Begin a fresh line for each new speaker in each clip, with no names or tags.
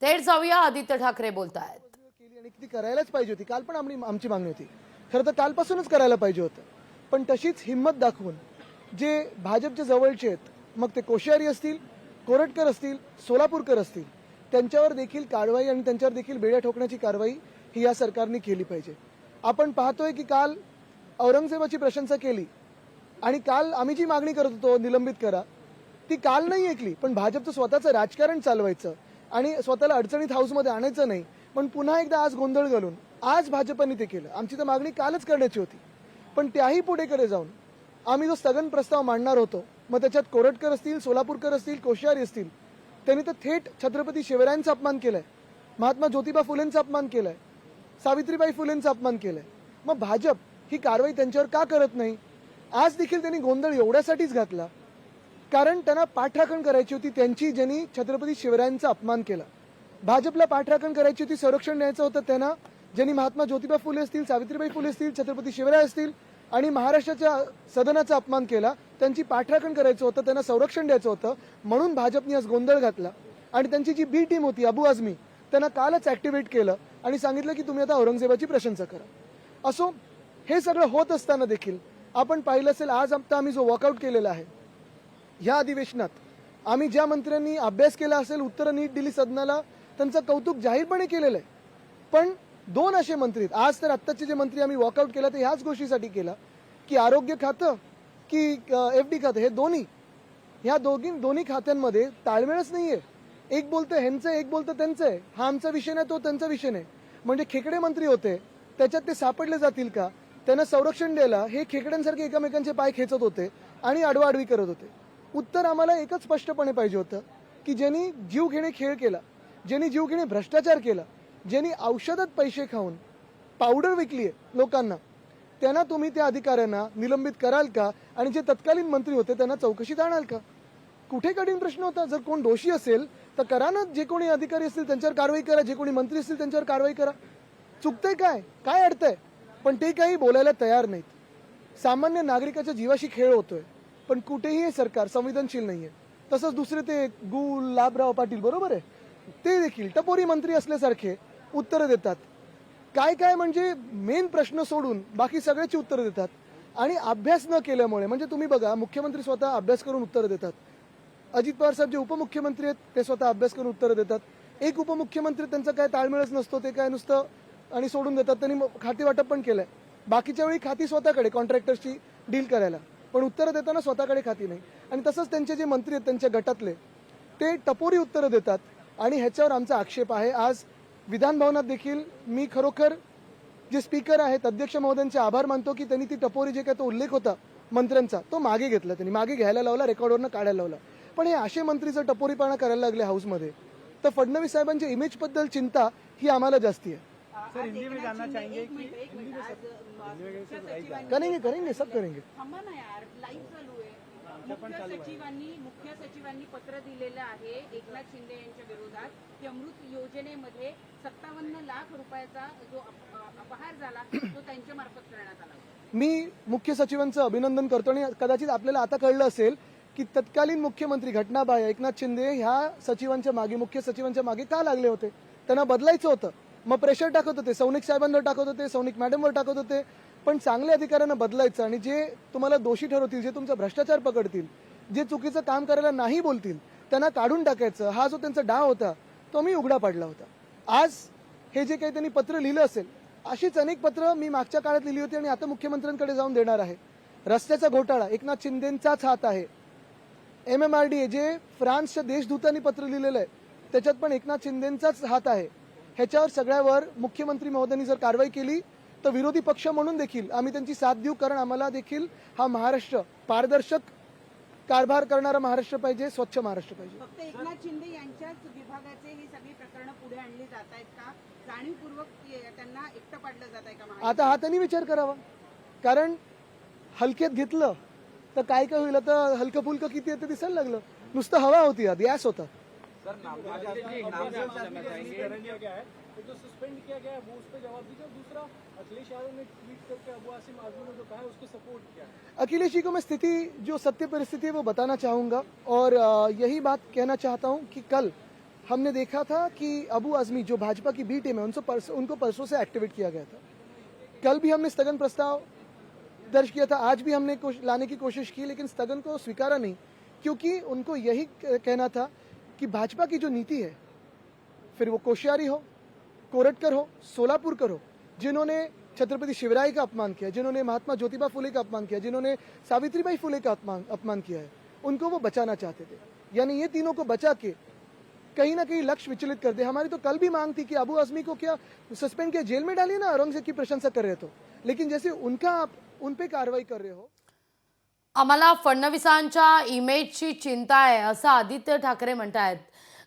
थेट जाऊया, आदित्य ठाकरे बोलतायत.
केली आणि ती करायलाच पाहिजे होती. काल पण आमची मागणी होती. खरं तर कालपासूनच करायला पाहिजे होतं. पण तशीच हिंमत दाखवून जे भाजपच्या जवळचे आहेत, मग ते कोश्यारी असतील, कोरटकर असतील, सोलापूरकर असतील, त्यांच्यावर देखील कारवाई आणि त्यांच्यावर देखील बेड्या ठोकण्याची कारवाई ही या सरकारने केली पाहिजे. आपण पाहतोय की काल औरंगजेबाची प्रशंसा केली आणि काल आम्ही जी मागणी करत होतो निलंबित करा, ती काल नाही ऐकली. पण भाजपचं स्वतःचं राजकारण चालवायचं आणि स्वतःला अडचणीत हाऊसमध्ये आणायचं नाही, पण पुन्हा एकदा आज गोंधळ घालून आज भाजपने ते केलं. आमची तर मागणी कालच करण्याची होती, पण त्याही पुढेकडे जाऊन आम्ही जो स्थगन प्रस्ताव मांडणार होतो, मग त्याच्यात कोरटकर असतील, सोलापूरकर असतील, कोश्यारी असतील, त्यांनी तर थेट छत्रपती शिवरायांचा अपमान केलाय, महात्मा ज्योतिबा फुलेंचा अपमान केलाय, सावित्रीबाई फुलेंचा अपमान केलाय. मग भाजप ही कारवाई त्यांच्यावर का करत नाही? आज देखील त्यांनी गोंधळ एवढ्यासाठीच घातला कारण त्यांना पाठराखण करायची होती त्यांची, ज्यांनी छत्रपती शिवरायांचा अपमान केला. भाजपला पाठराखण करायची होती, संरक्षण द्यायचं होतं त्यांना, ज्यांनी महात्मा ज्योतिबा फुले असतील, सावित्रीबाई फुले असतील, छत्रपती शिवराय असतील आणि महाराष्ट्राच्या सदनाचा अपमान केला, त्यांची पाठराखण करायचं होतं, त्यांना संरक्षण द्यायचं होतं. म्हणून भाजपने आज गोंधळ घातला आणि त्यांची जी बी टीम होती अबू आझमी, त्यांना कालच ऍक्टिव्हेट केलं आणि सांगितलं की तुम्ही आता औरंगजेबाची प्रशंसा करा. असो, हे सगळं होत असताना देखील आपण पाहिलं असेल, आज आता आम्ही जो वॉकआउट केलेला आहे, या अधिवेशनात आम्ही ज्या मंत्र्यांनी अभ्यास केला असेल, उत्तरं नीट दिली सदनाला, त्यांचं कौतुक जाहीरपणे केलेलं आहे. पण दोन असे मंत्री आहेत, आज तर आत्ताचे जे मंत्री आम्ही वॉकआउट केला ते ह्याच गोष्टीसाठी केला की आरोग्य खातं की FD खातं, हे दोन्ही, ह्या दोन्ही खात्यांमध्ये ताळमेळच नाहीये. एक बोलतं ह्यांचं, एक बोलतं त्यांचं आहे. हा आमचा विषय नाही, तो त्यांचा विषय नाही. म्हणजे खेकडे मंत्री होते, त्याच्यात ते सापडले जातील का? त्यांना संरक्षण द्यायला हे खेकड्यांसारखे एकमेकांचे पाय खेचत होते आणि आडवाआडवी करत होते. उत्तर आम्हाला एकच स्पष्टपणे पाहिजे होतं की ज्यांनी जीवघेणे खेळ केला, ज्यांनी जीवघेणे भ्रष्टाचार केला, ज्यांनी औषधात पैसे खाऊन पावडर विकली आहे लोकांना, त्यांना तुम्ही त्या अधिकाऱ्यांना निलंबित कराल का? आणि जे तत्कालीन मंत्री होते त्यांना चौकशीत आणाल का? कुठे कठीण प्रश्न होता. जर कोण दोषी असेल तर करा ना, जे कोणी अधिकारी असतील त्यांच्यावर कारवाई करा, जे कोणी मंत्री असतील त्यांच्यावर कारवाई करा. चुकतंय काय अडतंय? पण ते काही बोलायला तयार नाहीत. सामान्य नागरिकाच्या जीवाशी खेळ होतोय, पण कुठेही हे सरकार संवेदनशील नाहीये. तसंच दुसरे ते गुलाबराव पाटील, बरोबर आहे, ते देखील टपोरी मंत्री असल्यासारखे उत्तरं देतात. काय म्हणजे मेन प्रश्न सोडून बाकी सगळ्याची उत्तरं देतात. आणि अभ्यास न केल्यामुळे, म्हणजे तुम्ही बघा, मुख्यमंत्री स्वतः अभ्यास करून उत्तरं देतात. अजित पवार साहेब जे उपमुख्यमंत्री आहेत ते स्वतः अभ्यास करून उत्तरं देतात. एक उपमुख्यमंत्री त्यांचा काय ताळमेळच नसतो, ते काय नुसतं आणि सोडून देतात. त्यांनी खाती वाटप पण केलंय. बाकीच्या वेळी खाती स्वतःकडे कॉन्ट्रॅक्टर्सची डील करायला, पण उत्तरं देताना स्वतःकडे खाती नाही. आणि तसंच त्यांचे जे मंत्री आहेत त्यांच्या गटातले, ते टपोरी उत्तरं देतात आणि ह्याच्यावर आमचा आक्षेप आहे. आज विधान भवनात देखील मी खरोखर जे स्पीकर आहेत अध्यक्ष महोदयांचे आभार मानतो की त्यांनी ती टपोरी, जे काय तो उल्लेख होता मंत्र्यांचा, तो मागे घेतला. त्यांनी मागे घ्यायला लावला, रेकॉर्डवरनं काढायला लावला. पण हे असे मंत्री जर टपोरीपणा करायला लागले हाऊसमध्ये, तर फडणवीस साहेबांच्या इमेज बद्दल चिंता ही आम्हाला जास्ती आहे.
सर, हिंदी में जानना चाहेंगे कि
करेंगे सब करेंगे.
थांबा ना यार, लाईव्ह चालू आहे. मुख्य सचिवांनी पत्र दिलेलं आहे एकनाथ शिंदे यांच्या विरोधात की अमृत योजनेमध्ये 57 लाख रुपयाचा जो अपहार झाला तो त्यांच्या मार्फत करण्यात आला.
मी मुख्य सचिवांचं अभिनंदन करतो आणि कदाचित आपल्याला आता कळलं असेल की तत्कालीन मुख्यमंत्री घटनाबाह्य एकनाथ शिंदे ह्या सचिवांच्या मागे, मुख्य सचिवांच्या मागे का लागले होते. त्यांना बदलायचं होतं. मग प्रेशर टाकत होते, सौनिक साहेबांवर टाकत होते, सौनिक मॅडमवर टाकत होते. पण चांगल्या अधिकाऱ्यांना बदलायचं आणि जे तुम्हाला दोषी ठरवतील, जे तुमचा भ्रष्टाचार पकडतील, जे चुकीचं काम करायला नाही बोलतील, त्यांना काढून टाकायचं. हा जो त्यांचा डाव होता तो मी उघडा पाडला होता. आज हे जे काही त्यांनी पत्र लिहिलं असेल, अशीच अनेक पत्र मी मागच्या काळात लिहिली होती आणि आता मुख्यमंत्र्यांकडे जाऊन देणार आहे. रस्त्याचा घोटाळा एकनाथ शिंदेंचाच हात आहे. MMRDA जे फ्रान्सच्या देशदूतांनी पत्र लिहिलेलं आहे, त्याच्यात पण एकनाथ शिंदेंचाच हात आहे. ह्याच्यावर सगळ्यावर मुख्यमंत्री महोदयांनी जर कारवाई केली तर विरोधी पक्ष म्हणून देखील आम्ही त्यांची साथ देऊ. कारण आम्हाला देखील हा महाराष्ट्र पारदर्शक कारभार करणारा महाराष्ट्र पाहिजे, स्वच्छ महाराष्ट्र पाहिजे.
फक्त एकनाथ शिंदे यांच्याच विभागाचे ही सगळी प्रकरणं पुढे आणली जात आहेत का? जाणीवपूर्वक त्यांना एकटं पाडलं जात आहे का?
आता हा त्यांनी विचार करावा. कारण हलक्यात घेतलं तर काय होईल. आता हलकं फुलकं किती आहे ते दिसायला लागलं. नुसतं हवा होती, आधी गॅस होता.
सर, जो सस्पेंड किया गया है वो उस पर जवाब दीजिए. दूसरा, अखिलेश यादव ने ट्वीट करके अबू आसिम आजमी ने जो कहा है उसको सपोर्ट किया.
अखिलेश जी को मैं स्थिति, जो सत्य परिस्थिति है वो बताना चाहूंगा और यही बात कहना चाहता हूं कि कल हमने देखा था कि अबू आजमी जो भाजपा की बी टीम है उनको परसों से एक्टिवेट किया गया था। कल भी हमने स्थगन प्रस्ताव दर्ज किया था, आज भी हमने लाने की कोशिश की, लेकिन स्थगन को स्वीकारा नहीं, क्योंकि उनको यही कहना था कि भाजपा की जो नीति है, फिर वो कोश्यारी हो, कोरटकर हो, सोलापुरकर हो, जिन्होंने छत्रपति शिवराय का अपमान किया, जिन्होंने महात्मा ज्योतिबा फुले का अपमान किया, जिन्होंने सावित्रीबाई फुले का अपमान किया है, उनको वो बचाना चाहते थे। यानी ये तीनों को बचा के कहीं ना कहीं लक्ष्य विचलित कर दे। हमारी तो कल भी मांग थी कि अबू आजमी को क्या सस्पेंड किया, जेल में डालिए ना, औरंगजेब की प्रशंसा कर रहे तो, लेकिन जैसे उनका आप उन पे कारवाई कर रहे हो।
आम्हाला फडणवीसांच्या इमेजची चिंता आहे असं आदित्य ठाकरे म्हणतायत।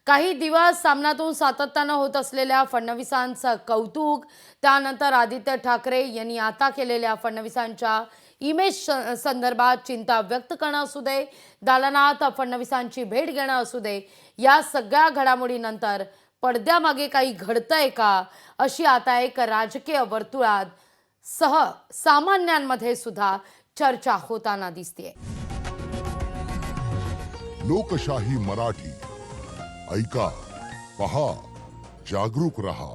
काही दिवस सामनातून सातत्यानं होत असलेल्या फडणवीसांचं कौतुक, त्यानंतर आदित्य ठाकरे यांनी आता केलेल्या फडणवीसांच्या इमेज संदर्भात चिंता व्यक्त करणं असू दे, दालनात फडणवीसांची भेट घेणं असू दे, या सगळ्या घडामोडीनंतर पडद्यामागे काही घडतंय का अशी आता एक राजकीय वर्तुळात सह सामान्यांमध्ये सुद्धा चर्चा होताना दिसते।
लोकशाही मराठी ऐका, पहा, जागरूक रहा।